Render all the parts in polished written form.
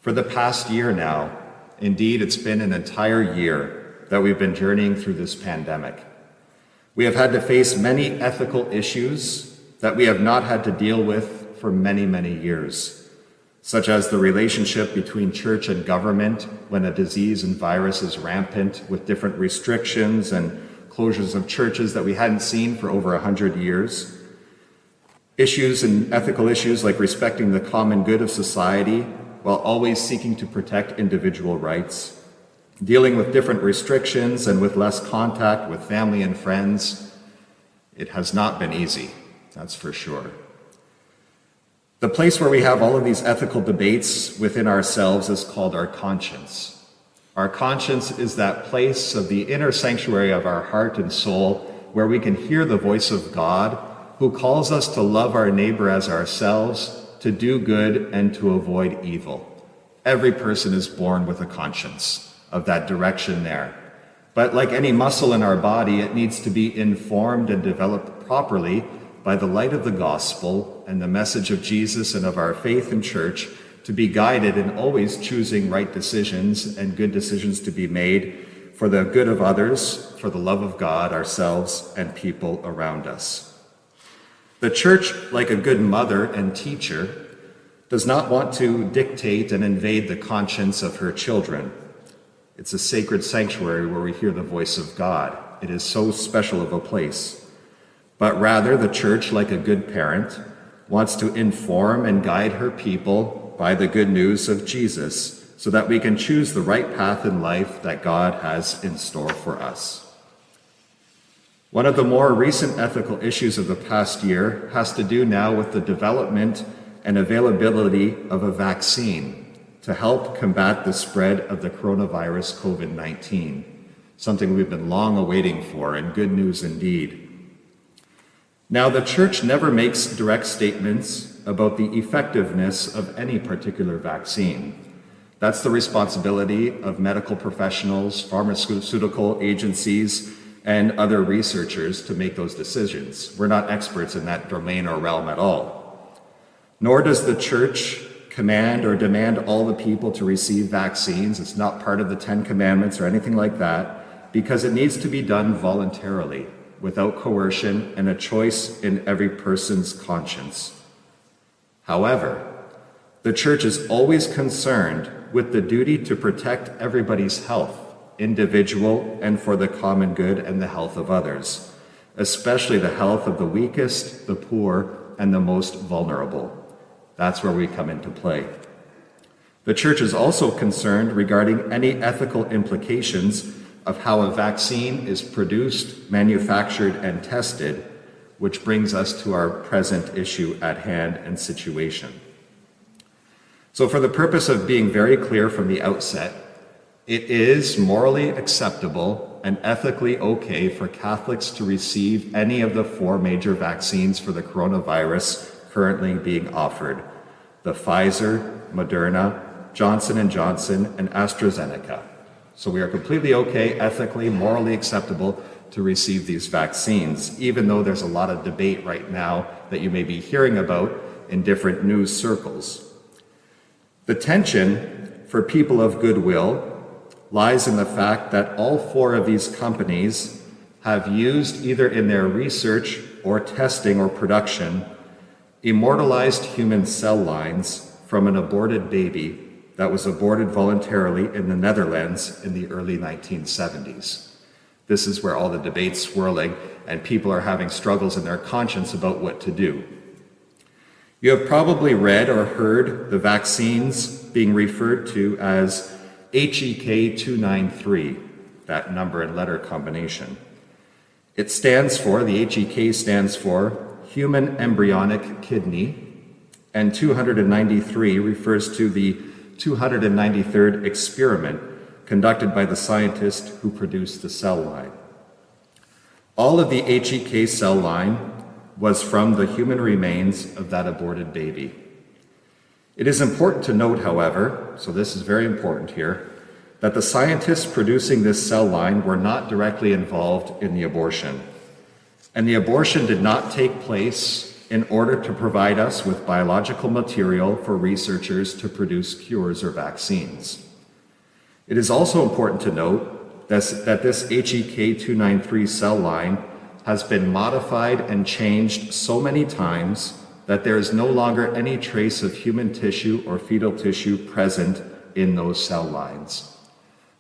For the past year now, indeed it's been an entire year that we've been journeying through this pandemic. We have had to face many ethical issues that we have not had to deal with for many, many years, such as the relationship between church and government when a disease and virus is rampant with different restrictions and closures of churches that we hadn't seen for over 100 years. Issues and ethical issues like respecting the common good of society while always seeking to protect individual rights, dealing with different restrictions and with less contact with family and friends. It has not been easy, that's for sure. The place where we have all of these ethical debates within ourselves is called our conscience. Our conscience is that place of the inner sanctuary of our heart and soul where we can hear the voice of God who calls us to love our neighbor as ourselves, to do good and to avoid evil. Every person is born with a conscience of that direction there. But like any muscle in our body, it needs to be informed and developed properly by the light of the gospel and the message of Jesus and of our faith and church, to be guided in always choosing right decisions and good decisions to be made for the good of others, for the love of God, ourselves, and people around us. The church, like a good mother and teacher, does not want to dictate and invade the conscience of her children. It's a sacred sanctuary where we hear the voice of God. It is so special of a place. But rather, the church, like a good parent, wants to inform and guide her people by the good news of Jesus so that we can choose the right path in life that God has in store for us. One of the more recent ethical issues of the past year has to do now with the development and availability of a vaccine to help combat the spread of the coronavirus COVID-19, something we've been long awaiting for, and good news indeed. Now, the church never makes direct statements about the effectiveness of any particular vaccine. That's the responsibility of medical professionals, pharmaceutical agencies, and other researchers to make those decisions. We're not experts in that domain or realm at all. Nor does the church command or demand all the people to receive vaccines. It's not part of the 10 Commandments or anything like that, because it needs to be done voluntarily, without coercion and a choice in every person's conscience. However, the church is always concerned with the duty to protect everybody's health, individual and for the common good and the health of others, especially the health of the weakest, the poor, and the most vulnerable. That's where we come into play. The church is also concerned regarding any ethical implications of how a vaccine is produced, manufactured, and tested, which brings us to our present issue at hand and situation. So for the purpose of being very clear from the outset, it is morally acceptable and ethically okay for Catholics to receive any of the 4 major vaccines for the coronavirus currently being offered: the Pfizer, Moderna, Johnson & Johnson, and AstraZeneca. So we are completely okay, ethically, morally acceptable to receive these vaccines, even though there's a lot of debate right now that you may be hearing about in different news circles. The tension for people of goodwill lies in the fact that all 4 of these companies have used, either in their research or testing or production, immortalized human cell lines from an aborted baby that was aborted voluntarily in the Netherlands in the early 1970s. This is where all the debate's swirling and people are having struggles in their conscience about what to do. You have probably read or heard the vaccines being referred to as HEK 293, that number and letter combination. It stands for, the HEK stands for human embryonic kidney, and 293 refers to the 293rd experiment conducted by the scientist who produced the cell line. All of the HEK cell line was from the human remains of that aborted baby. It is important to note, however, so this is very important here, that the scientists producing this cell line were not directly involved in the abortion. And the abortion did not take place in order to provide us with biological material for researchers to produce cures or vaccines. It is also important to note that this HEK293 cell line has been modified and changed so many times that there is no longer any trace of human tissue or fetal tissue present in those cell lines.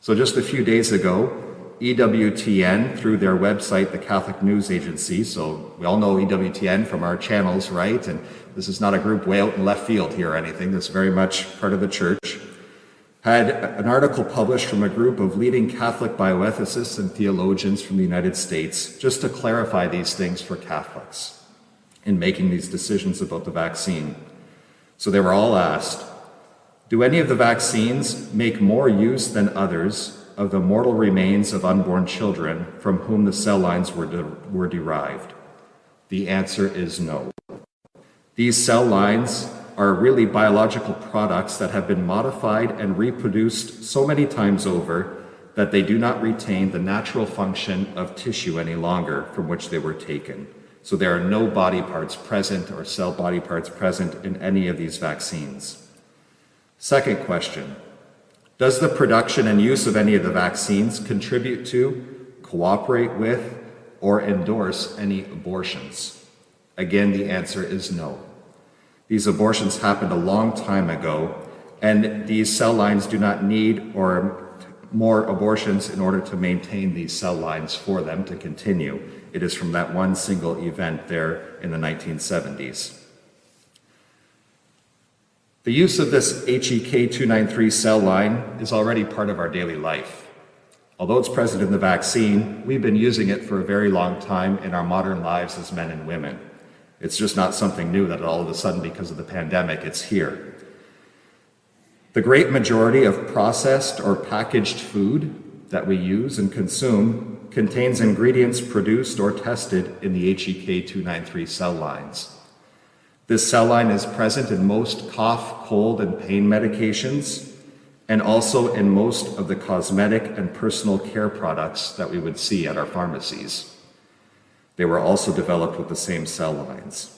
So just a few days ago, EWTN, through their website, the Catholic News Agency, so we all know EWTN from our channels, right? And this is not a group way out in left field here or anything. This is very much part of the church. Had an article published from a group of leading Catholic bioethicists and theologians from the United States, just to clarify these things for Catholics in making these decisions about the vaccine. So they were all asked, do any of the vaccines make more use than others of the mortal remains of unborn children from whom the cell lines were derived? The answer is no. These cell lines are really biological products that have been modified and reproduced so many times over that they do not retain the natural function of tissue any longer from which they were taken. So there are no body parts present or cell body parts present in any of these vaccines. Second question. Does the production and use of any of the vaccines contribute to, cooperate with, or endorse any abortions? Again, the answer is no. These abortions happened a long time ago, and these cell lines do not need more abortions in order to maintain these cell lines for them to continue. It is from that one single event there in the 1970s. The use of this HEK293 cell line is already part of our daily life. Although it's present in the vaccine, we've been using it for a very long time in our modern lives as men and women. It's just not something new that all of a sudden, because of the pandemic, it's here. The great majority of processed or packaged food that we use and consume contains ingredients produced or tested in the HEK293 cell lines. This cell line is present in most cough, cold, and pain medications, and also in most of the cosmetic and personal care products that we would see at our pharmacies. They were also developed with the same cell lines.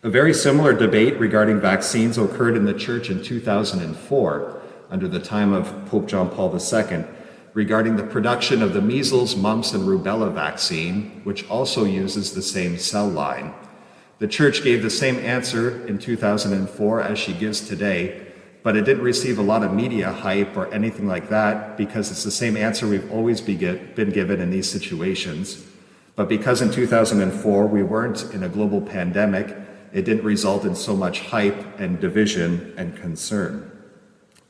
A very similar debate regarding vaccines occurred in the Church in 2004, under the time of Pope John Paul II, regarding the production of the measles, mumps, and rubella vaccine, which also uses the same cell line. The Church gave the same answer in 2004 as she gives today, but it didn't receive a lot of media hype or anything like that because it's the same answer we've always been given in these situations. But because in 2004 we weren't in a global pandemic, it didn't result in so much hype and division and concern.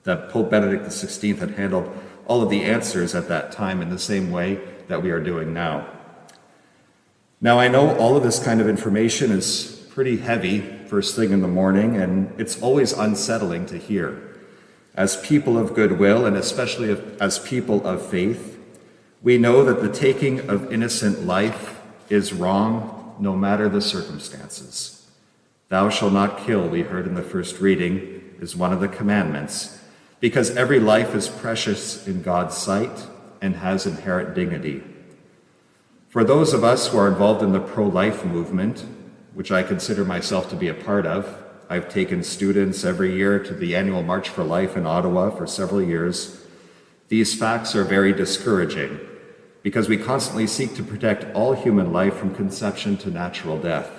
That Pope Benedict XVI had handled all of the answers at that time in the same way that we are doing now. Now, I know all of this kind of information is pretty heavy first thing in the morning, and it's always unsettling to hear. As people of goodwill, and especially as people of faith, we know that the taking of innocent life is wrong no matter the circumstances. Thou shalt not kill, we heard in the first reading, is one of the commandments, because every life is precious in God's sight and has inherent dignity. For those of us who are involved in the pro-life movement, which I consider myself to be a part of, I've taken students every year to the annual March for Life in Ottawa for several years. These facts are very discouraging because we constantly seek to protect all human life from conception to natural death.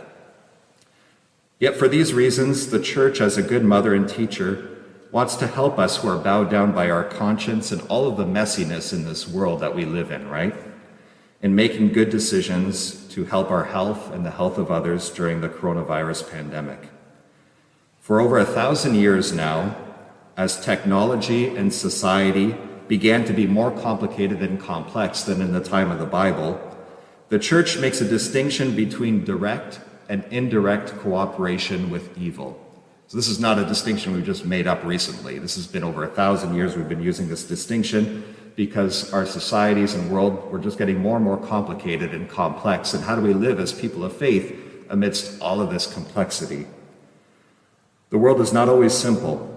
Yet for these reasons, the Church, as a good mother and teacher, wants to help us who are bowed down by our conscience and all of the messiness in this world that we live in, right? In making good decisions to help our health and the health of others during the coronavirus pandemic. For over 1,000 years now, as technology and society began to be more complicated and complex than in the time of the Bible, the Church makes a distinction between direct and indirect cooperation with evil. So this is not a distinction we've just made up recently. This has been over 1,000 years we've been using this distinction because our societies and world were just getting more and more complicated and complex. And how do we live as people of faith amidst all of this complexity? The world is not always simple,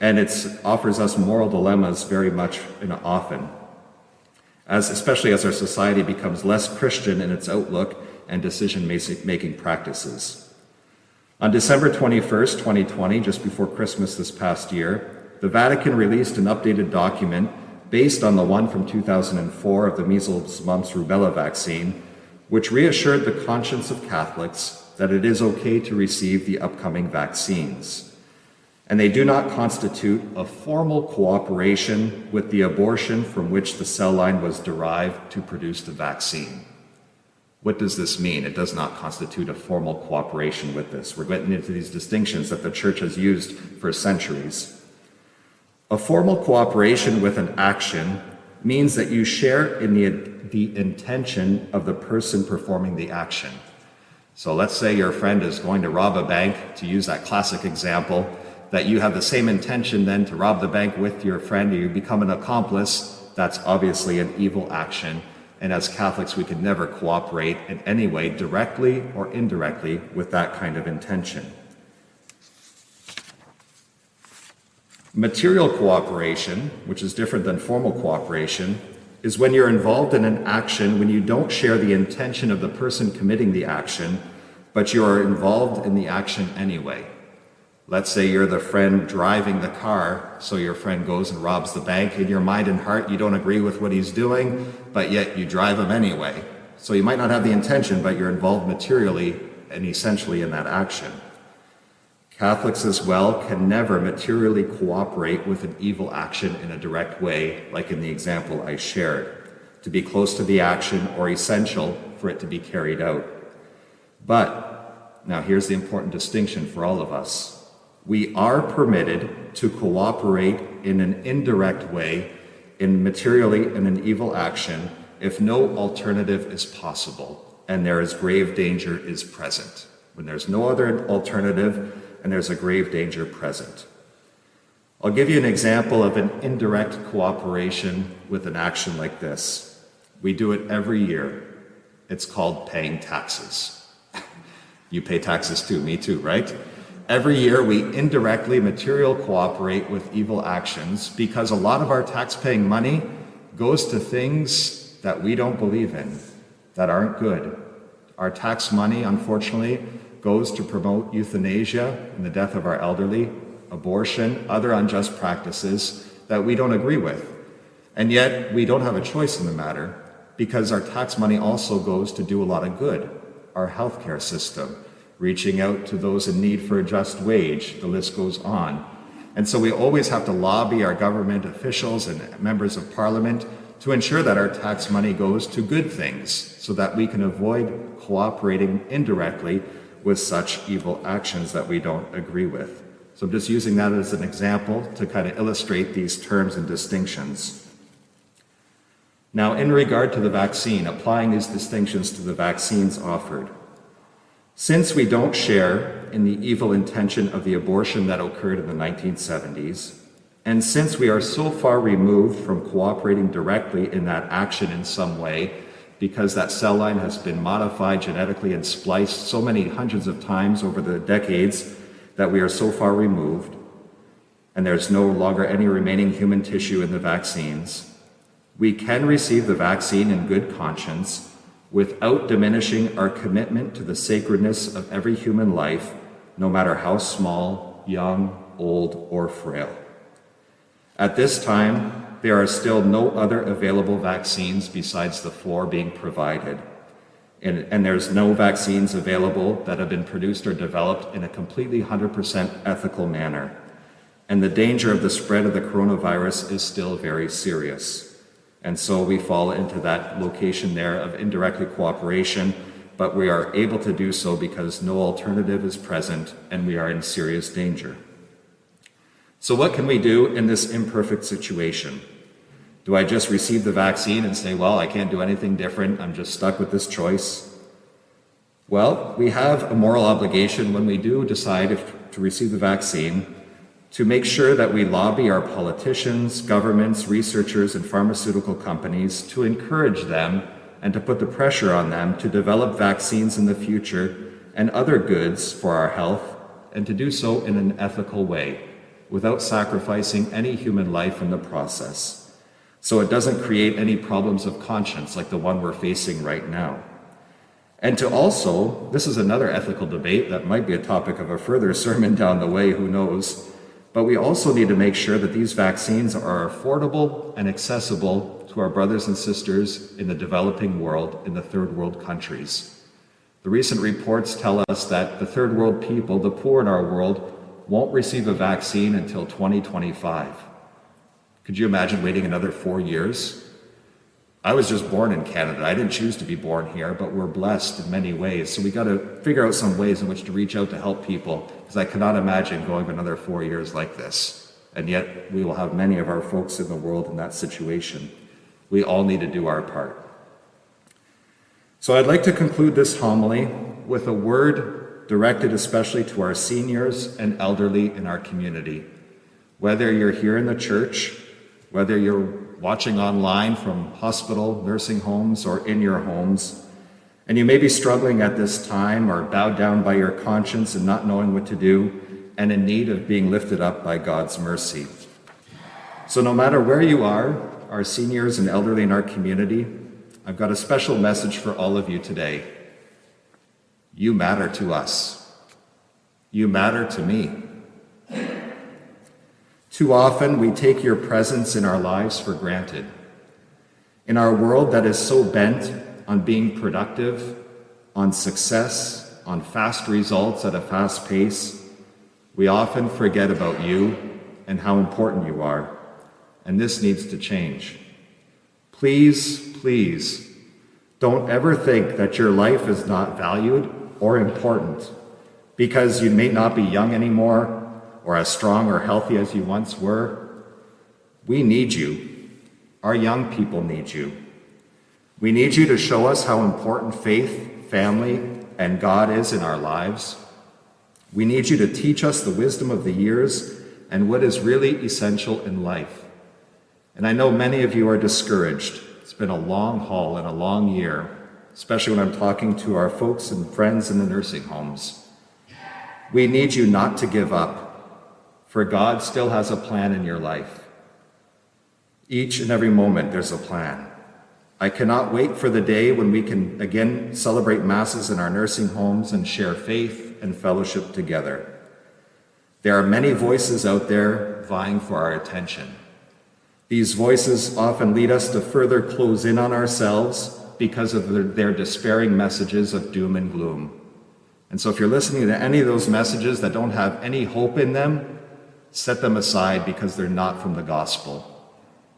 and it offers us moral dilemmas very much and often, especially as our society becomes less Christian in its outlook and decision-making practices. On December 21st, 2020, just before Christmas this past year, the Vatican released an updated document based on the one from 2004 of the measles, mumps, rubella vaccine, which reassured the conscience of Catholics that it is okay to receive the upcoming vaccines. And they do not constitute a formal cooperation with the abortion from which the cell line was derived to produce the vaccine. What does this mean? It does not constitute a formal cooperation with this. We're getting into these distinctions that the Church has used for centuries. A formal cooperation with an action means that you share in the intention of the person performing the action. So let's say your friend is going to rob a bank, to use that classic example, that you have the same intention then to rob the bank with your friend, or you become an accomplice. That's obviously an evil action. And as Catholics, we can never cooperate in any way, directly or indirectly, with that kind of intention. Material cooperation, which is different than formal cooperation, is when you're involved in an action when you don't share the intention of the person committing the action, but you are involved in the action anyway. Let's say you're the friend driving the car, so your friend goes and robs the bank. In your mind and heart, you don't agree with what he's doing, but yet you drive him anyway. So you might not have the intention, but you're involved materially and essentially in that action. Catholics as well can never materially cooperate with an evil action in a direct way, like in the example I shared, to be close to the action or essential for it to be carried out. But now here's the important distinction for all of us. We are permitted to cooperate in an indirect way, materially in an evil action, if no alternative is possible and there is grave danger is present. When there's no other alternative and there's a grave danger present. I'll give you an example of an indirect cooperation with an action like this. We do it every year. It's called paying taxes. You pay taxes too, me too, right? Every year we indirectly material cooperate with evil actions because a lot of our tax-paying money goes to things that we don't believe in, that aren't good. Our tax money, unfortunately, goes to promote euthanasia and the death of our elderly, abortion, other unjust practices that we don't agree with. And yet we don't have a choice in the matter because our tax money also goes to do a lot of good. Our healthcare system, reaching out to those in need for a just wage, the list goes on. And so we always have to lobby our government officials and members of parliament to ensure that our tax money goes to good things so that we can avoid cooperating indirectly with such evil actions that we don't agree with. So I'm just using that as an example to kind of illustrate these terms and distinctions. Now, in regard to the vaccine, applying these distinctions to the vaccines offered, since we don't share in the evil intention of the abortion that occurred in the 1970s, and since we are so far removed from cooperating directly in that action in some way, because that cell line has been modified genetically and spliced so many hundreds of times over the decades that we are so far removed, and there's no longer any remaining human tissue in the vaccines, we can receive the vaccine in good conscience without diminishing our commitment to the sacredness of every human life, no matter how small, young, old, or frail. At this time, there are still no other available vaccines besides the 4 being provided. And there's no vaccines available that have been produced or developed in a completely 100% ethical manner. And the danger of the spread of the coronavirus is still very serious. And so we fall into that location there of indirectly cooperation, but we are able to do so because no alternative is present and we are in serious danger. So what can we do in this imperfect situation? Do I just receive the vaccine and say, well, I can't do anything different, I'm just stuck with this choice? Well, we have a moral obligation when we do decide to receive the vaccine to make sure that we lobby our politicians, governments, researchers, and pharmaceutical companies to encourage them and to put the pressure on them to develop vaccines in the future and other goods for our health, and to do so in an ethical way, without sacrificing any human life in the process, so it doesn't create any problems of conscience like the one we're facing right now. And to also, this is another ethical debate that might be a topic of a further sermon down the way, who knows, but we also need to make sure that these vaccines are affordable and accessible to our brothers and sisters in the developing world, in the third world countries. The recent reports tell us that the third world people, the poor in our world, won't receive a vaccine until 2025. Could you imagine waiting another 4 years? I was just born in Canada. I didn't choose to be born here, but we're blessed in many ways. So we got to figure out some ways in which to reach out to help people, because I cannot imagine going another 4 years like this. And yet we will have many of our folks in the world in that situation. We all need to do our part. So I'd like to conclude this homily with a word directed especially to our seniors and elderly in our community. Whether you're here in the church, whether you're watching online from hospital, nursing homes, or in your homes, and you may be struggling at this time or bowed down by your conscience and not knowing what to do, and in need of being lifted up by God's mercy. So no matter where you are, our seniors and elderly in our community, I've got a special message for all of you today. You matter to us. You matter to me. Too often we take your presence in our lives for granted. In our world that is so bent on being productive, on success, on fast results at a fast pace, we often forget about you and how important you are. And this needs to change. Please, please, don't ever think that your life is not valued or important because you may not be young anymore or as strong or healthy as you once were. We need you. Our young people need you. We need you to show us how important faith, family, and God is in our lives. We need you to teach us the wisdom of the years and what is really essential in life. And I know many of you are discouraged. It's been a long haul and a long year, especially when I'm talking to our folks and friends in the nursing homes. We need you not to give up, for God still has a plan in your life. Each and every moment there's a plan. I cannot wait for the day when we can again celebrate masses in our nursing homes and share faith and fellowship together. There are many voices out there vying for our attention. These voices often lead us to further close in on ourselves because of their despairing messages of doom and gloom. And so if you're listening to any of those messages that don't have any hope in them, set them aside because they're not from the gospel.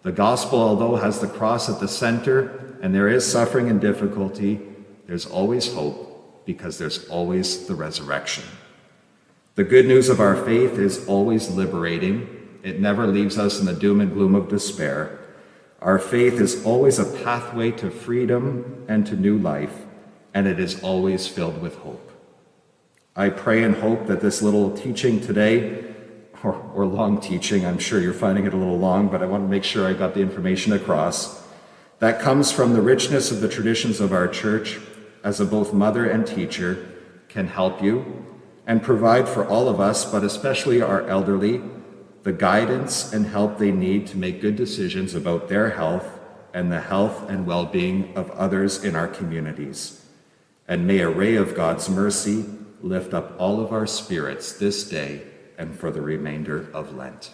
The gospel, although has the cross at the center and there is suffering and difficulty, there's always hope because there's always the resurrection. The good news of our faith is always liberating. It never leaves us in the doom and gloom of despair. Our faith is always a pathway to freedom and to new life, and it is always filled with hope. I pray and hope that this little teaching today, or long teaching, I'm sure you're finding it a little long, but I want to make sure I got the information across, that comes from the richness of the traditions of our church as a both mother and teacher, can help you and provide for all of us, but especially our elderly, the guidance and help they need to make good decisions about their health and the health and well-being of others in our communities. And may a ray of God's mercy lift up all of our spirits this day and for the remainder of Lent.